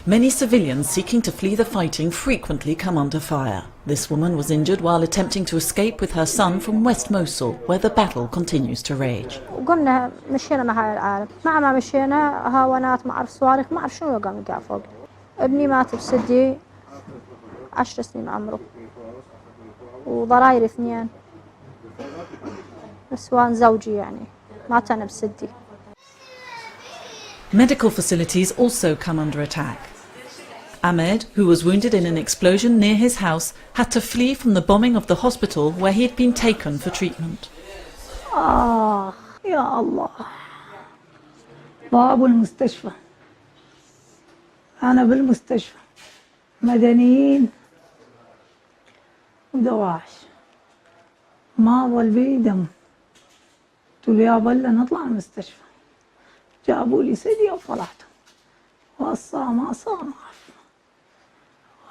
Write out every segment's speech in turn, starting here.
Many civilians seeking to flee the fighting frequently come under fire. This woman was injured while attempting to escape with her son from West Mosul, where the battle continues to rage. وقمنا مشينا مع هاي العالم، مع ما مشينا هاونات، ما أعرف صواريخ، ما أعرف شنو قام يقع فوق. ابني مات بسدي 10 سنين عمره، وضرايري 2 نسوان زوجي يعني ماتنا بسدي. Medical facilities also come under attack. Ahmed, who was wounded in an explosion near his house, had to flee from the bombing of the hospital where he had been taken for treatment. يا الله باب المستشفى، أنا بالمستشفى مدنيين ودواعش ما ظل بي دم، قلت له يا بلا نطلع المستشفى، جابوا لي سدي وطلعت ما صار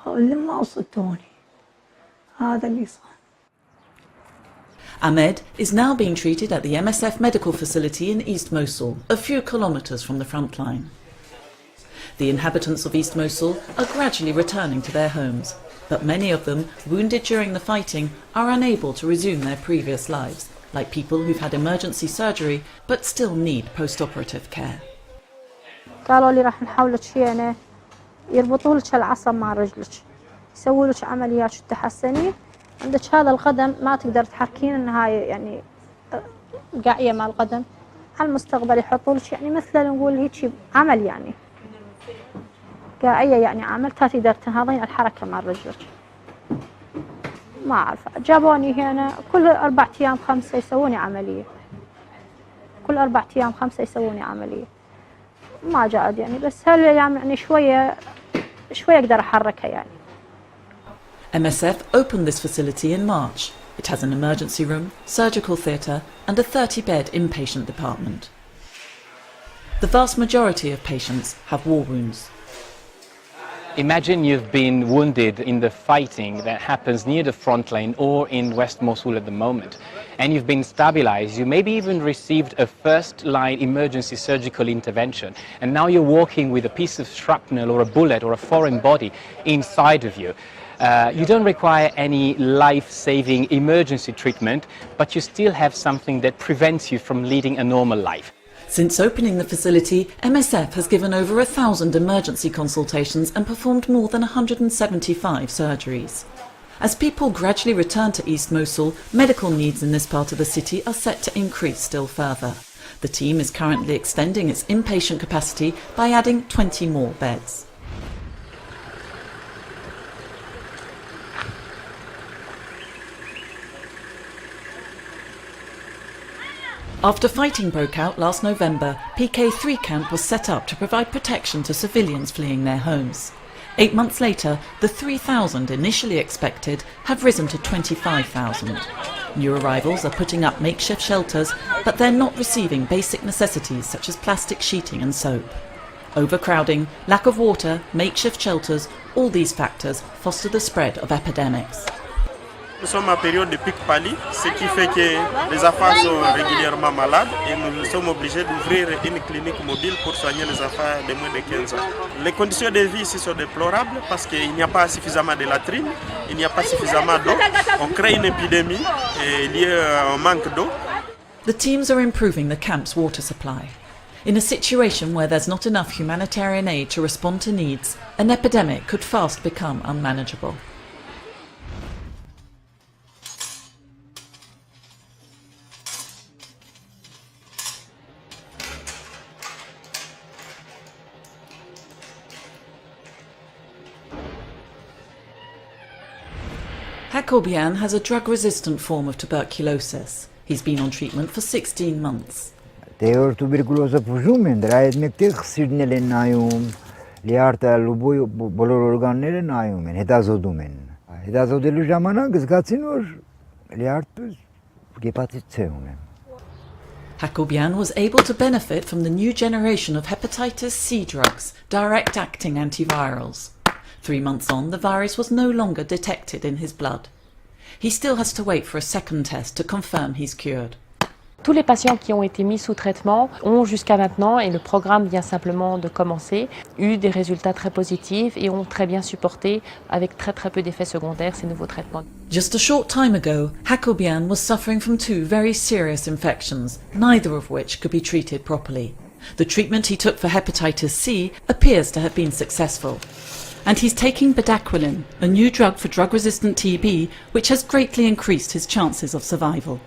لما وصلتوني هذا اللي صار. Ahmed is now being treated at the MSF medical facility in East Mosul, a few kilometres from the front line. The inhabitants of East Mosul are gradually returning to their homes, but many of them, wounded during the fighting, are unable to resume their previous lives, like people who've had emergency surgery but still need post-operative care. قالوا لي راح نحاول تشينه يربطوا لك العصب مع رجلك، يسووا لك عمليات تحسنين، عندك هذا القدم ما تقدر تحركين انها يعني قاعيه مع القدم، على المستقبل يحطوا لك يعني مثل نقول هيك عمل يعني قاعيه يعني عمل تقدر تنهضين الحركه مع رجلك. ما اعرف جابوني هنا كل 4 أيام 5 يسووني عمليه، كل 4 أيام 5 يسووني عمليه. ما جاد يعني بس هالايام يعني شويه اقدر احركها يعني. MSF opened this facility in March. It has an emergency room, surgical theatre and a 30-bed inpatient department. The vast majority of patients have war wounds. Imagine you've been wounded in the fighting that happens near the front line or in West Mosul at the moment, and you've been stabilized. You maybe even received a first-line emergency surgical intervention, and now you're walking with a piece of shrapnel or a bullet or a foreign body inside of you. You don't require any life-saving emergency treatment, but you still have something that prevents you from leading a normal life. Since opening the facility, MSF has given over 1,000 emergency consultations and performed more than 175 surgeries. As people gradually return to East Mosul, medical needs in this part of the city are set to increase still further. The team is currently extending its inpatient capacity by adding 20 more beds. After fighting broke out last November, PK3 camp was set up to provide protection to civilians fleeing their homes. 8 months later, the 3,000 initially expected have risen to 25,000. New arrivals are putting up makeshift shelters, but they're not receiving basic necessities such as plastic sheeting and soap. Overcrowding, lack of water, makeshift shelters, all these factors foster the spread of epidemics. Nous sommes en période de pic pali, ce qui fait que les enfants sont régulièrement malades et nous sommes obligés d'ouvrir une clinique mobile pour soigner les enfants de moins de 15 ans. Les conditions de vie ici sont déplorables parce qu'il n'y a pas suffisamment de latrines, il n'y a pas suffisamment d'eau. On crée une épidémie liée au manque d'eau. The teams are improving the camp's water supply. In a situation where there's not enough humanitarian aid to respond to needs, an epidemic could fast become unmanageable. Hakobian has a drug-resistant form of tuberculosis. He's been on treatment for 16 months. Teor tuberculoza pujumen, draid mektek sidnele nayum, liarta luboy bolor organele nayum, hetazodumen. Hetazodelu jamana gzgatsinor liartus hepatitis C. Hakobian was able to benefit from the new generation of hepatitis C drugs, direct-acting antivirals. 3 months on, the virus was no longer detected in his blood. He still has to wait for a second test to confirm he's cured. Tous les patients qui ont été mis sous traitement ont jusqu'à maintenant, et le programme vient simplement de commencer, eu des résultats très positifs et ont très bien supporté, avec très peu d'effets secondaires, ces nouveaux traitements. Just a short time ago, Hakobian was suffering from 2 very serious infections, neither of which could be treated properly. The treatment he took for hepatitis C appears to have been successful. And he's taking bedaquiline, a new drug for drug-resistant TB, which has greatly increased his chances of survival.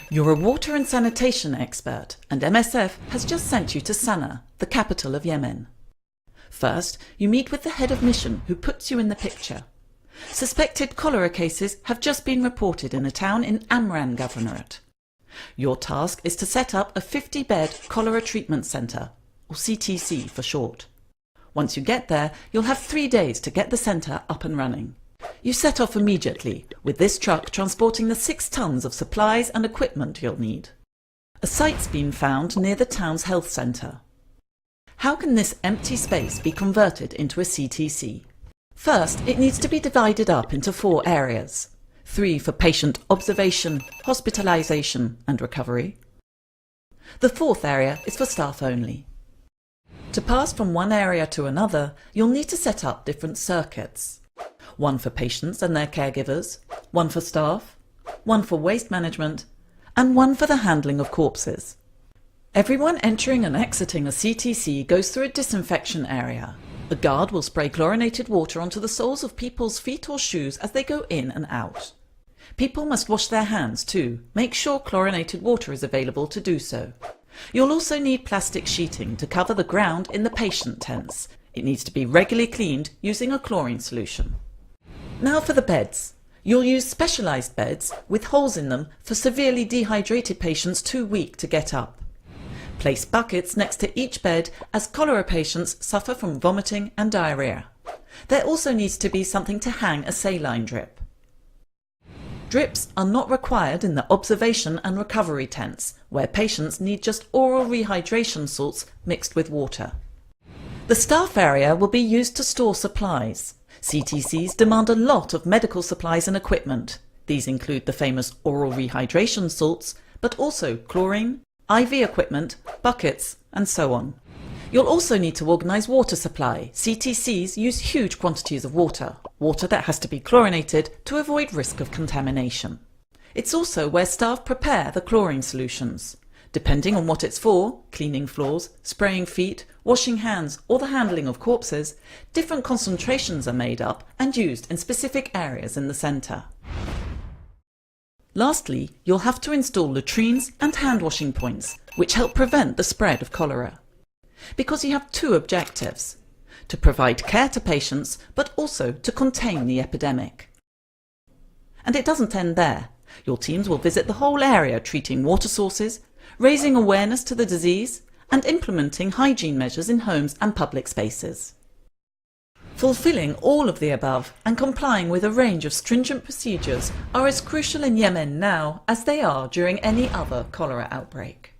You're a water and sanitation expert, and MSF has just sent you to Sana'a, the capital of Yemen. First, you meet with the head of mission, who puts you in the picture. Suspected cholera cases have just been reported in a town in Amran Governorate. Your task is to set up a 50-bed cholera treatment centre, or CTC for short. Once you get there, you'll have 3 days to get the centre up and running. You set off immediately, with this truck transporting the 6 tons of supplies and equipment you'll need. A site's been found near the town's health centre. How can this empty space be converted into a CTC? First, it needs to be divided up into 4 areas. 3 for patient observation, hospitalisation and recovery. The 4th area is for staff only. To pass from one area to another, you'll need to set up different circuits. 1 for patients and their caregivers, 1 for staff, 1 for waste management, and 1 for the handling of corpses. Everyone entering and exiting a CTC goes through a disinfection area. A guard will spray chlorinated water onto the soles of people's feet or shoes as they go in and out. People must wash their hands too. Make sure chlorinated water is available to do so. You'll also need plastic sheeting to cover the ground in the patient tents. It needs to be regularly cleaned using a chlorine solution. Now for the beds. You'll use specialised beds with holes in them for severely dehydrated patients too weak to get up. Place buckets next to each bed as cholera patients suffer from vomiting and diarrhoea. There also needs to be something to hang a saline drip. Drips are not required in the observation and recovery tents, where patients need just oral rehydration salts mixed with water. The staff area will be used to store supplies. CTCs demand a lot of medical supplies and equipment. These include the famous oral rehydration salts, but also chlorine, IV equipment, buckets, and so on. You'll also need to organise water supply. CTCs use huge quantities of water that has to be chlorinated to avoid risk of contamination. It's also where staff prepare the chlorine solutions. Depending on what it's for, cleaning floors, spraying feet, washing hands, or the handling of corpses, different concentrations are made up and used in specific areas in the centre. Lastly, you'll have to install latrines and hand-washing points, which help prevent the spread of cholera. Because you have 2 objectives: to provide care to patients, but also to contain the epidemic. And it doesn't end there. Your teams will visit the whole area, treating water sources, raising awareness to the disease, and implementing hygiene measures in homes and public spaces. Fulfilling all of the above and complying with a range of stringent procedures are as crucial in Yemen now as they are during any other cholera outbreak.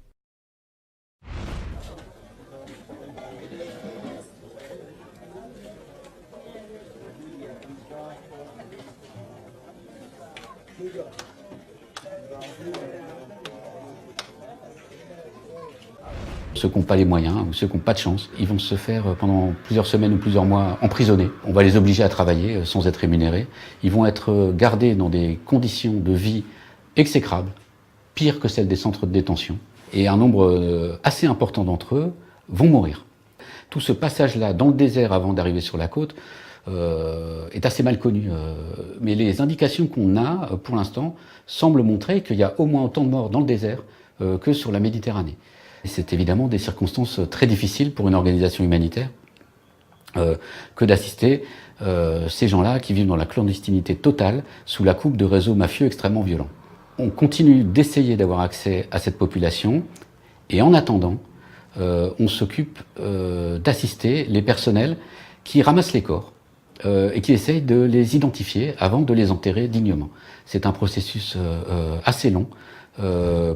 Ceux qui n'ont pas les moyens ou ceux qui n'ont pas de chance, ils vont se faire pendant plusieurs semaines ou plusieurs mois emprisonner. On va les obliger à travailler sans être rémunérés. Ils vont être gardés dans des conditions de vie exécrables, pires que celles des centres de détention. Et un nombre assez important d'entre eux vont mourir. Tout ce passage-là dans le désert avant d'arriver sur la côte est assez mal connu. Mais les indications qu'on a, pour l'instant, semblent montrer qu'il y a au moins autant de morts dans le désert que sur la Méditerranée. Et c'est évidemment des circonstances très difficiles pour une organisation humanitaire que d'assister ces gens-là qui vivent dans la clandestinité totale sous la coupe de réseaux mafieux extrêmement violents. On continue d'essayer d'avoir accès à cette population et en attendant, on s'occupe d'assister les personnels qui ramassent les corps et qui essayent de les identifier avant de les enterrer dignement. C'est un processus assez long,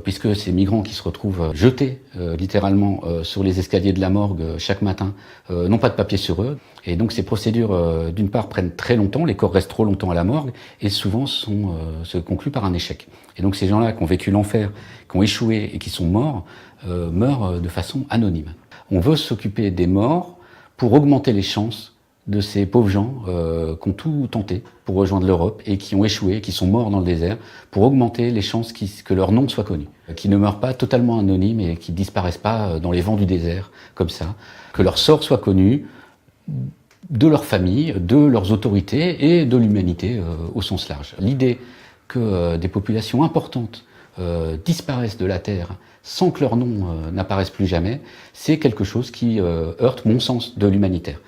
puisque ces migrants qui se retrouvent jetés littéralement sur les escaliers de la morgue chaque matin n'ont pas de papier sur eux. Et donc ces procédures, d'une part, prennent très longtemps, les corps restent trop longtemps à la morgue, et souvent se concluent par un échec. Et donc ces gens-là qui ont vécu l'enfer, qui ont échoué et qui sont morts, meurent de façon anonyme. On veut s'occuper des morts pour augmenter les chances de ces pauvres gens qui ont tout tenté pour rejoindre l'Europe et qui ont échoué, qui sont morts dans le désert, pour augmenter les chances que leur nom soit connu, qu'ils ne meurent pas totalement anonymes et qu'ils disparaissent pas dans les vents du désert, comme ça, que leur sort soit connu de leur famille, de leurs autorités et de l'humanité au sens large. L'idée que des populations importantes disparaissent de la Terre sans que leur nom n'apparaisse plus jamais, c'est quelque chose qui heurte mon sens de l'humanitaire.